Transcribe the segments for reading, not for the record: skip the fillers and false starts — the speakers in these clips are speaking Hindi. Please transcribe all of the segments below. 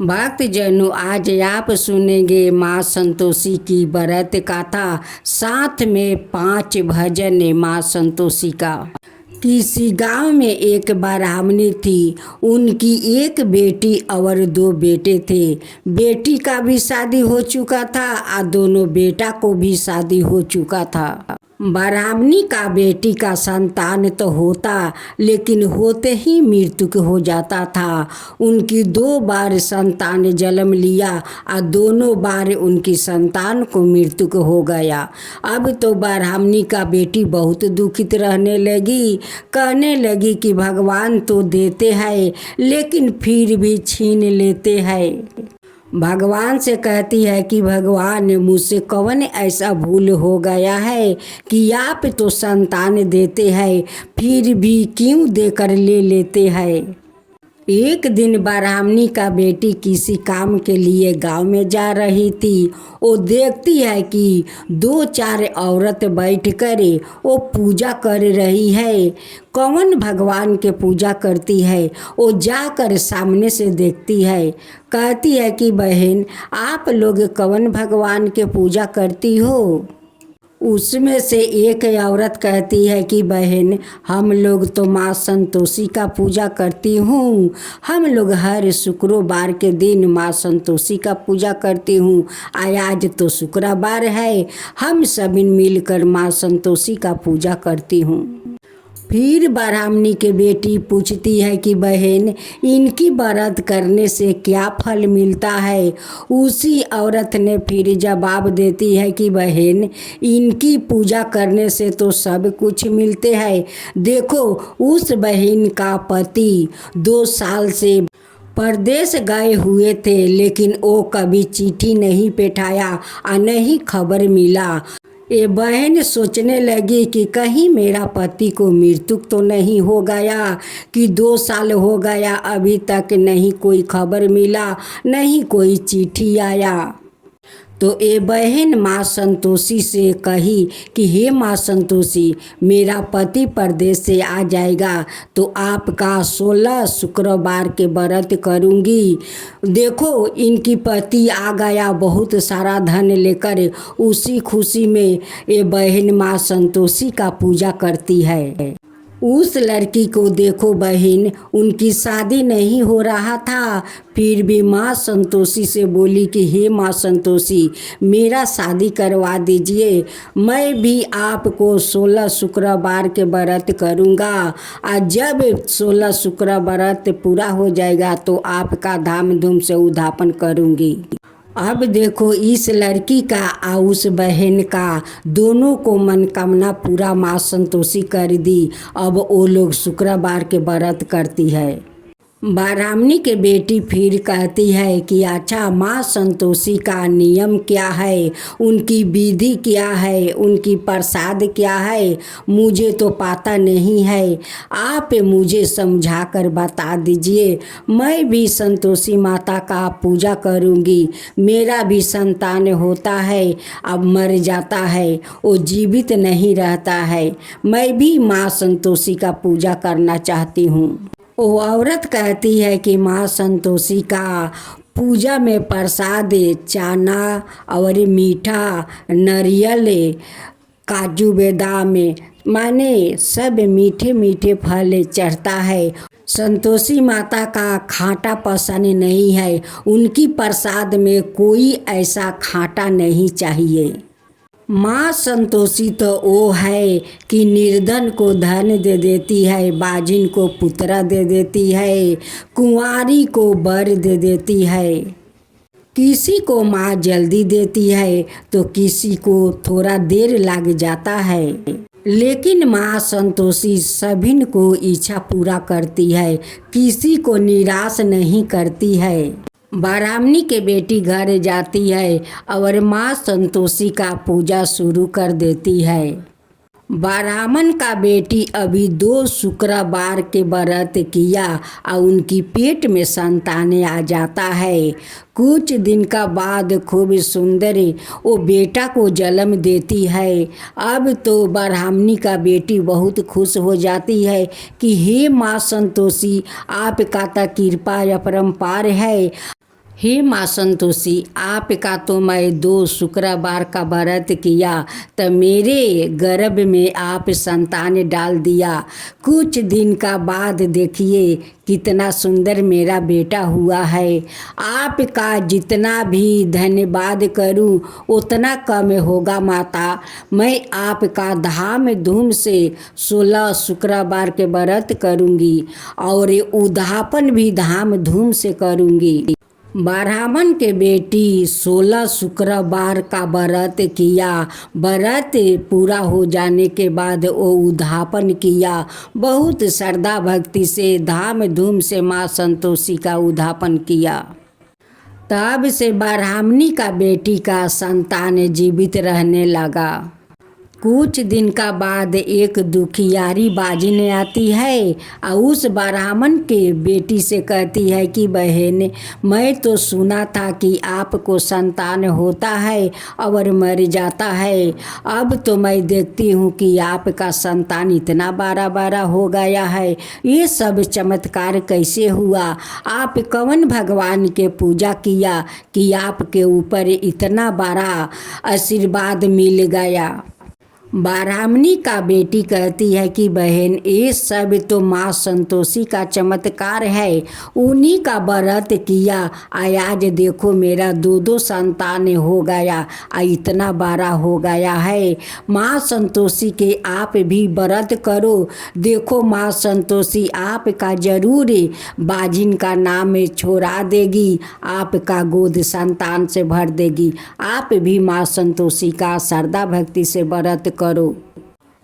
भक्त जनों, आज आप सुनेंगे माँ संतोषी की व्रत कथा, साथ में 5 भजन माँ संतोषी का। किसी गांव में एक ब्राह्मणी थी। उनकी एक बेटी और 2 बेटे थे। बेटी का भी शादी हो चुका था और दोनों बेटा को भी शादी हो चुका था। ब्राह्मणी का बेटी का संतान तो होता, लेकिन होते ही मृत्यु हो जाता था। उनकी 2 बार संतान जन्म लिया और दोनों बार उनकी संतान को मृत्यु हो गया। अब तो ब्राह्मणी का बेटी बहुत दुखित रहने लगी। कहने लगी कि भगवान तो देते हैं, लेकिन फिर भी छीन लेते हैं। भगवान से कहती है कि भगवान, मुझसे कौन ऐसा भूल हो गया है कि आप तो संतान देते हैं, फिर भी क्यों देकर ले लेते हैं। एक दिन ब्राह्मणी का बेटी किसी काम के लिए गांव में जा रही थी। वो देखती है कि 2-4 औरत बैठकर वो पूजा कर रही है। कौन भगवान के पूजा करती है। वो जाकर सामने से देखती है। कहती है कि बहन, आप लोग कौन भगवान के पूजा करती हो। उसमें से एक औरत कहती है कि बहन, हम लोग तो माँ संतोषी का पूजा करती हूँ। हम लोग हर शुक्रवार के दिन माँ संतोषी का पूजा करती हूँ। आज तो शुक्रवार है, हम सभी मिलकर माँ संतोषी का पूजा करती हूँ। फिर ब्राह्मणी के बेटी पूछती है कि बहन, इनकी व्रत करने से क्या फल मिलता है। उसी औरत ने फिर जवाब देती है कि बहन, इनकी पूजा करने से तो सब कुछ मिलते हैं। देखो, उस बहन का पति 2 साल से परदेश गए हुए थे, लेकिन वो कभी चिट्ठी नहीं पेठाया और नहीं खबर मिला। ये बहन सोचने लगी कि कहीं मेरा पति को मृत्यु तो नहीं हो गया कि 2 साल हो गया, अभी तक नहीं कोई खबर मिला, नहीं कोई चिट्ठी आया। तो ये बहन माँ संतोषी से कही कि हे माँ संतोषी, मेरा पति परदेश से आ जाएगा तो आपका 16 शुक्रवार के व्रत करूँगी। देखो, इनकी पति आ गया बहुत सारा धन लेकर। उसी खुशी में ये बहन माँ संतोषी का पूजा करती है। उस लड़की को देखो बहन, उनकी शादी नहीं हो रहा था, फिर भी माँ संतोषी से बोली कि हे माँ संतोषी, मेरा शादी करवा दीजिए। मैं भी आपको 16 शुक्रवार के व्रत करूँगा और जब 16 शुक्रवार व्रत पूरा हो जाएगा तो आपका धाम धूम से उद्यापन करूँगी। अब देखो, इस लड़की का और उस बहन का दोनों को मनोकामना पूरा माँ संतोषी कर दी। अब वो लोग शुक्रवार के व्रत करती है। ब्राह्मणी के बेटी फिर कहती है कि अच्छा, माँ संतोषी का नियम क्या है, उनकी विधि क्या है, उनकी प्रसाद क्या है, मुझे तो पता नहीं है। आप मुझे समझा कर बता दीजिए। मैं भी संतोषी माता का पूजा करूँगी। मेरा भी संतान होता है, अब मर जाता है, वो जीवित नहीं रहता है। मैं भी माँ संतोषी का पूजा करना चाहती हूँ। वो औरत कहती है कि माँ संतोषी का पूजा में प्रसाद चना और मीठा, नारियल, काजू बादाम, माने सब मीठे मीठे फल चढ़ता है। संतोषी माता का खाटा पसंद नहीं है। उनकी प्रसाद में कोई ऐसा खाटा नहीं चाहिए। माँ संतोषी तो वो है कि निर्धन को धन दे देती है, बाजिन को पुत्रा दे देती है, कुंवारी को वर दे देती है। किसी को माँ जल्दी देती है तो किसी को थोड़ा देर लग जाता है, लेकिन माँ संतोषी सभी को इच्छा पूरा करती है, किसी को निराश नहीं करती है। ब्राह्मणी के बेटी घर जाती है और माँ संतोषी का पूजा शुरू कर देती है। ब्राह्मण का बेटी अभी 2 शुक्रवार के व्रत किया और उनकी पेट में संतान आ जाता है। कुछ दिन का बाद खूब सुंदर वो बेटा को जन्म देती है। अब तो ब्राह्मणी का बेटी बहुत खुश हो जाती है कि हे माँ संतोषी, आपका तो कृपा अपरंपार है। हे माँ संतोषी, आपका तो मैं 2 शुक्रवार का व्रत किया तो मेरे गर्भ में आप संतान डाल दिया। कुछ दिन का बाद देखिए कितना सुंदर मेरा बेटा हुआ है। आपका जितना भी धन्यवाद करूं उतना कम होगा माता। मैं आपका धाम धूम से 16 शुक्रवार के व्रत करूंगी और उद्यापन भी धाम धूम से करूंगी। ब्राह्मण के बेटी 16 शुक्रवार का व्रत किया। व्रत पूरा हो जाने के बाद वो उद्यापन किया। बहुत श्रद्धा भक्ति से धाम धूम से माँ संतोषी का उद्यापन किया। तब से ब्राह्मणी का बेटी का संतान जीवित रहने लगा। कुछ दिन का बाद एक दुखियारी बाजिन आती है और उस ब्राह्मण के बेटी से कहती है कि बहन, मैं तो सुना था कि आपको संतान होता है और मर जाता है। अब तो मैं देखती हूँ कि आपका संतान इतना बड़ा हो गया है। ये सब चमत्कार कैसे हुआ? आप कौन भगवान के पूजा किया कि आपके ऊपर इतना बड़ा आशीर्वाद मिल गया? ब्राह्मणी का बेटी कहती है कि बहन, ये सब तो माँ संतोषी का चमत्कार है। उन्हीं का व्रत किया। आज देखो मेरा 2 संतान हो गया, इतना बड़ा हो गया है। माँ संतोषी के आप भी व्रत करो। देखो माँ संतोषी आपका जरूर बाजिन का नाम छोड़ा देगी, आपका गोद संतान से भर देगी। आप भी माँ संतोषी का श्रद्धा भक्ति से व्रत करो।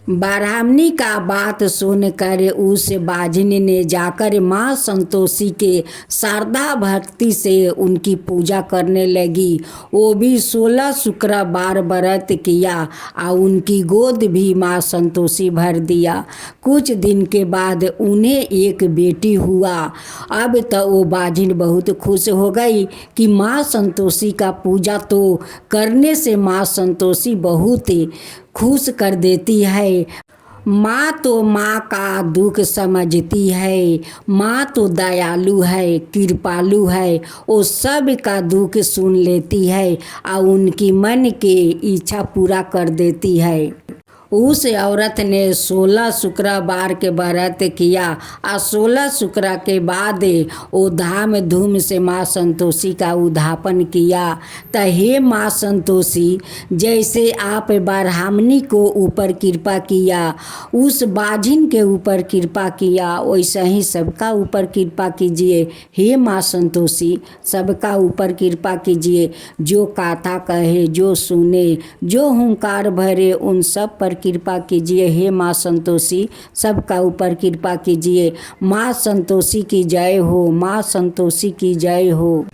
ब्राह्मणी का बात सुनकर उस बाजिन ने जाकर माँ संतोषी के श्रद्धा भक्ति से उनकी पूजा करने लगी। वो भी 16 शुक्रवार व्रत किया और उनकी गोद भी माँ संतोषी भर दिया। कुछ दिन के बाद उन्हें एक बेटी हुआ। अब तो वो बाजिन बहुत खुश हो गई कि माँ संतोषी का पूजा तो करने से माँ संतोषी बहुत खुश कर देती है। माँ तो माँ का दुख समझती है। माँ तो दयालु है, कृपालु है। वो सब का दुख सुन लेती है और उनकी मन के इच्छा पूरा कर देती है। उस औरत ने 16 शुक्रवार के व्रत किया और 16 शुक्र के बाद वो धाम धूम से माँ संतोषी का उद्यापन किया। तो हे माँ संतोषी, जैसे आप ब्राह्मणी को ऊपर कृपा किया, उस बाजिन के ऊपर कृपा किया, वैसा ही सबका ऊपर कृपा कीजिए। हे माँ संतोषी, सबका ऊपर कृपा कीजिए। जो कथा कहे, जो सुने, जो हुंकार भरे, उन सब पर कृपा कीजिए। हे माँ संतोषी, सबका ऊपर कृपा कीजिए। माँ संतोषी की जय हो। माँ संतोषी की जय हो।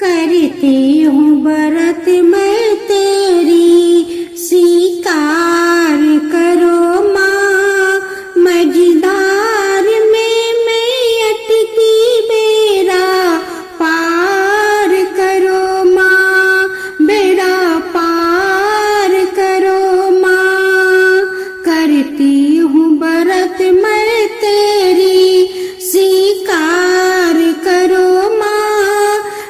करती हूँ व्रत मैं तेरी, स्वीकार करो माँ। मझधार में मैं अटकी, बेड़ा पार करो माँ। बेड़ा पार करो माँ। करती हूँ व्रत मैं तेरी, स्वीकार करो माँ।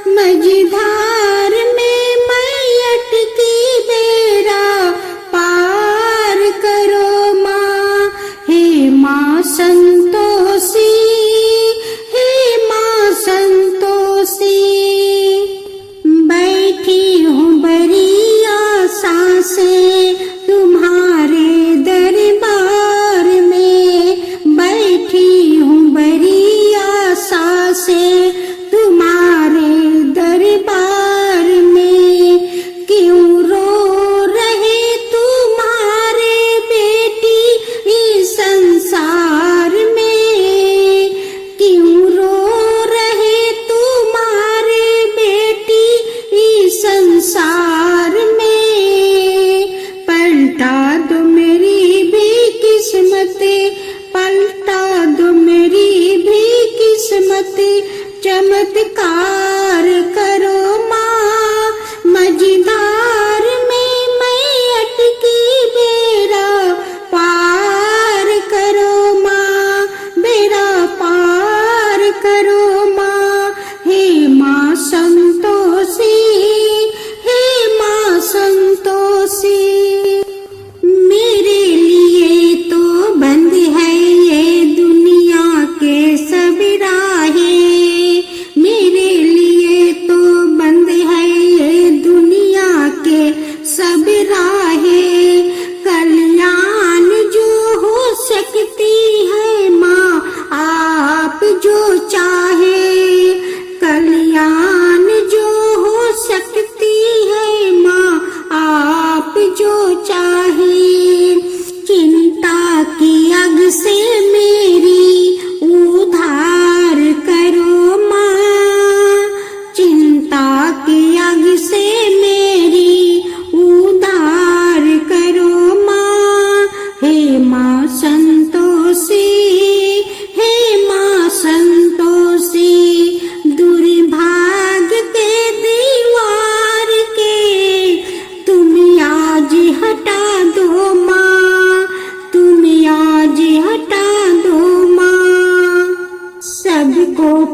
मझधार में मैं अटकी, बेड़ा पार करो माँ। हे माँ संतोषी, हे माँ संतोषी, बैठी हूँ बड़ी आशा से तुम्हारे दरबार में। बैठी हूँ बड़ी आशा से तुम्हारे दरबार में। क्यों रो रहे तुम्हारे बेटी इस संसार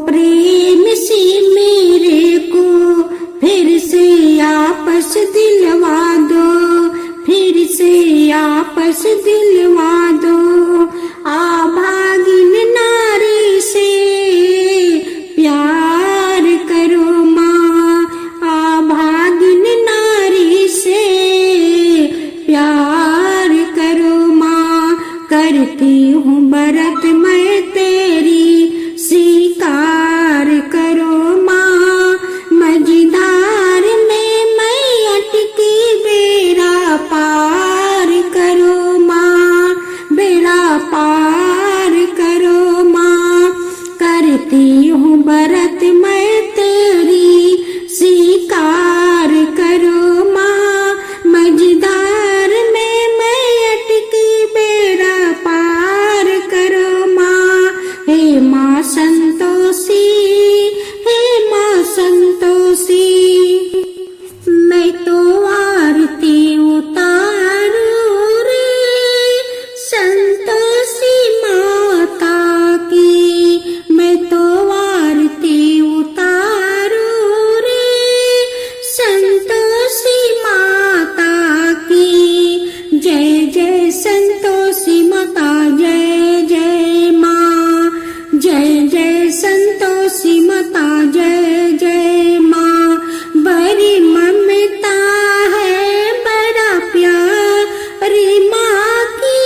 प्रेम से मेरे को फिर से आपस दिलवा दो, फिर से आपस दिलवा दो। आभागिन नारी से प्यार करो माँ, आभागिन नारी से प्यार करो माँ। करती हूँ व्रत मैं तेरी स्वीकार करो माँ। मझधार में मैं अटकी बेड़ा पार करो माँ, बेड़ा पार करो माँ। करती हूँ व्रत मैं तेरी स्वीकार करो माँ। मझधार में मैं अटकी बेड़ा पार करो माँ। हे माँ संतोषी, हे माँ संतोषी, मैं तो आरती उतारू रे संतोषी माता की। मैं तो आरती उतारू रे संतोषी माता की। जय जय संतोषी माता, जय जय माँ। जय जय संतोषी माता, जय जय माँ। बड़ी ममता है बड़ा प्यारी माँ की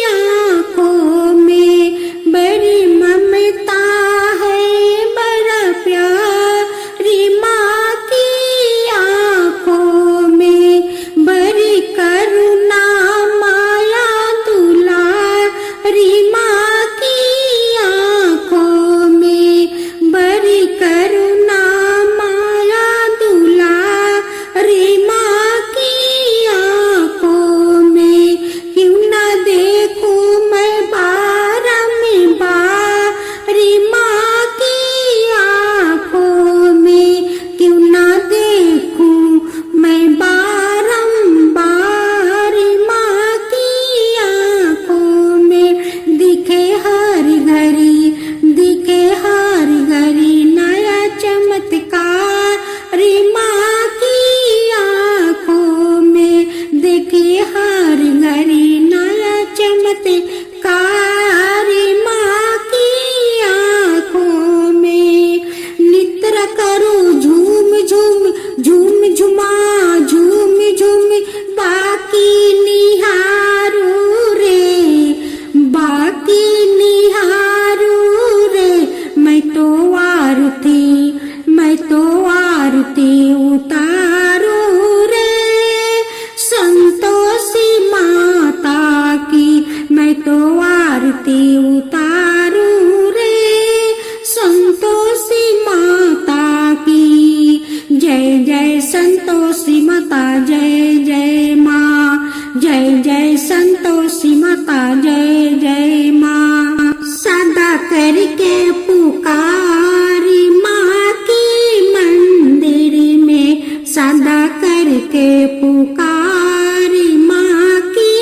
आँखों में, बड़ी ममता है बड़ा प्यारी माँ की आँखों में। बड़ी करुणा माया दुलारी माँ की आँखों में, बड़ी करुणा माया दुलारी माँ की आँखों में। क्यों ना देखूं मैं बारंबारी माँ की आँखों में, क्यों ना देखूं मैं बारंबार माँ की आँखों में। दिखे हर घड़ी, दिखे हर घड़ी नया चमत्कार माँ की आँखों में। दिखे हर घड़ी नया चमत्कार माँ की आँखों में। नित्र करो झूम झूम, झूम झुमा झूम झूम, बाकी निहारू रे, बाकी निहारू रे। मैं तो आरती, मैं तो आरती उतारू रे संतोषी माता की। मैं तो आरती उतारू रे संतोषी माता की। जय जय संतोषी माता, जय जय माँ। जय जय संतोषी माता, जय जय माँ। सदा करके पुकारी माँ की मंदिर में, सदा करके पुकारी माँ की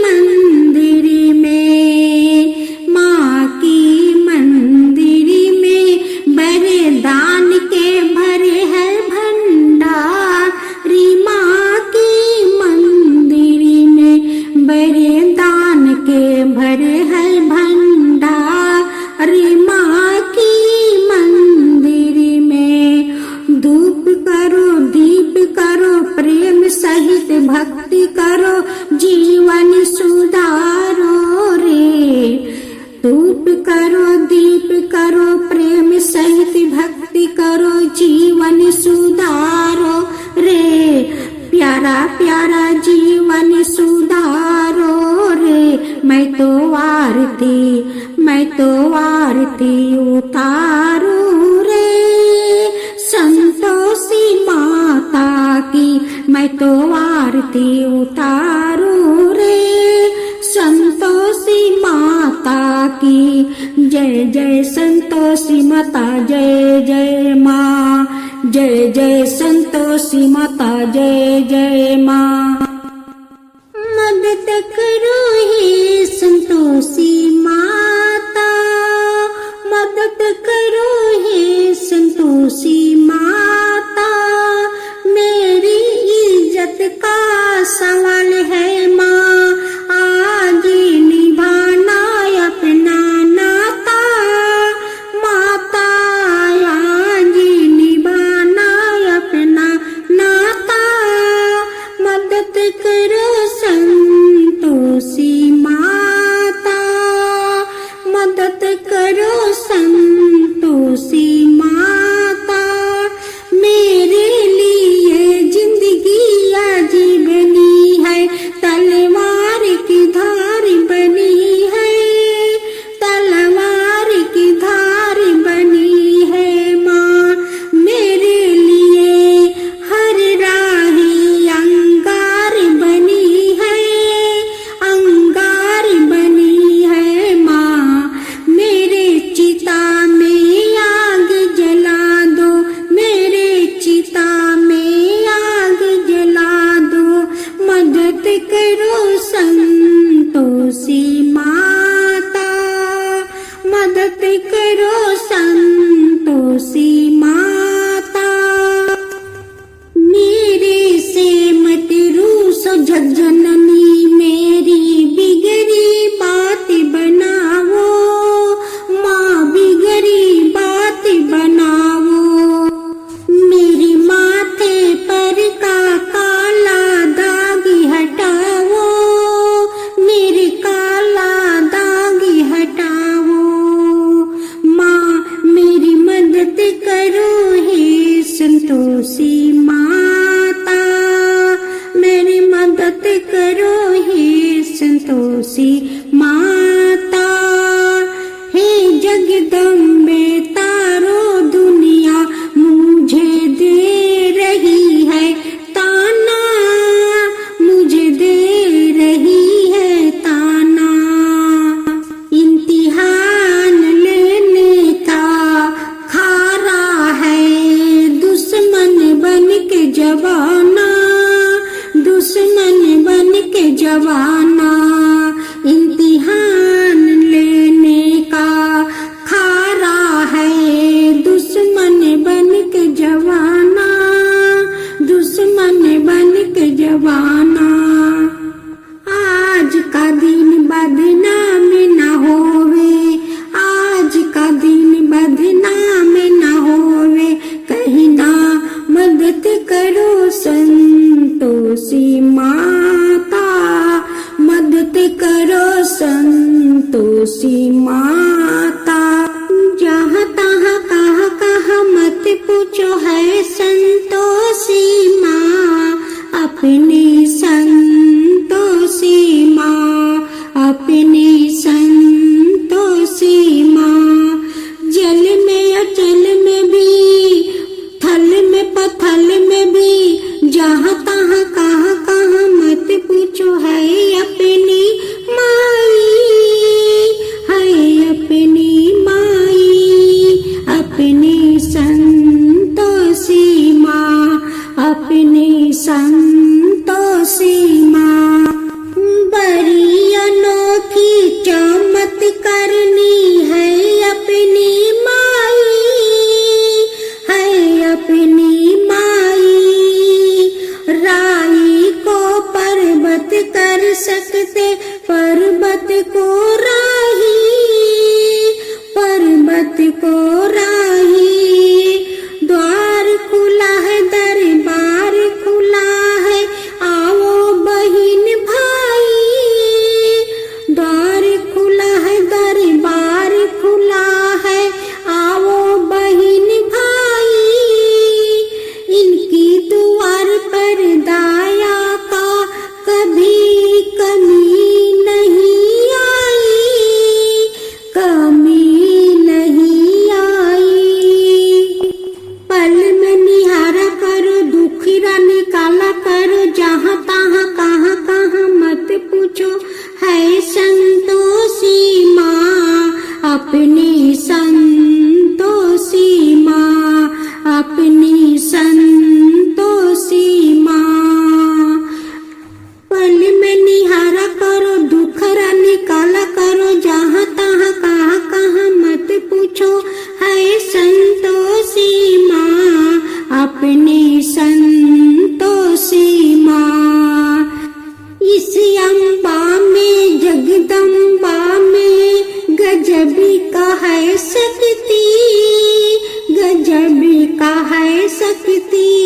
मंदिर में, माँ की मंदिर में। बड़े दान के भरे है भंडारी माँ की मंदिर में, बड़े दान के भरे है भंडारी माँ की मंदिर में। धूप करो दीप करो प्रेम सहित भक्ति करो, जीवन सुधारो रे। धूप करो दीप करो प्रेम सहित भक्ति करो, जीवन सुधारो रे। प्यारा प्यारा जीवन सुधारो रे। मैं तो आरती, मैं तो आरती उतारू रे संतोषी माता की। मैं तो आरती उतारू रे संतोषी माता की। जय जय संतोषी माता, जय जय माँ। जय जय संतोषी माता, जय जय माँ। मदद करो हे संतोषी माता, मदद करो हे संतोषी माता। मेरे से मत रूसो जगजननी, मेरी बिगड़ी बात बनाओ, माँ बिगड़ी बात बनाओ। मेरे माथे पर का काला दाग हटाओ, मेरे काला दाग हटाओ। माँ मेरी मदद करो हे संतोषी माता, मेरी मदद करो हे संतोषी माता। हे जगदम्बे तारो दुनिया मुझे दे रही है ताना, मुझे दे रही है ताना। इम्तिहान लेने का खारा है दुश्मन बन के जवाना, दुश्मन बन के जवाना। इम्तिहान लेने का खारा है दुश्मन बन के जवाना, दुश्मन बन के जवाना। आज का दिन बदनाम न होवे, आज का दिन बदनाम न होवे। कहीं ना मदद करो संतोषी माता, मदद करो संतोषी माता। जहाँ तहाँ कहाँ कहाँ मत पूछो है संतोषी माँ, अपनी संतोषी माँ, अपनी संतोषी माँ। जल में अचल में भी, थल में पथल में भी, जहाँ तहाँ कहाँ कहाँ मत पूछो है अपनी माई, है अपनी माई, अपनी संतोषी माँ, अपनी संतोषी माँ। बड़ी अनोखी चमत्कारनी है अपनी माई, है अपनी माई। राई को पर्वत कर सकते, पर्वत को राही, पर्वत को राही। द्वार खुला है, दरबार खुला है, आओ बहिन भाई। द्वार खुला है, दरबार खुला है, आओ बहिन भाई। इनकी द्वार पर दया का कभी कमी नहीं आई, कमी नहीं आई। पल में निहारा करो, दुखिरा निकाला करो, जहाँ तहाँ कहाँ कहाँ मत पूछो है संतोषी माँ, अपनी संतोषी माँ, अपनी संतोषी माँ। पल में निहारा करो, दुखरा निकाला करो, जहाँ तहाँ कहाँ कहाँ मत पूछो है संतोषी माँ, अपनी संतोषी माँ। इस अम्बा में जगदम्बा में गजबी का है शक्ति, गजबी का है शक्ति।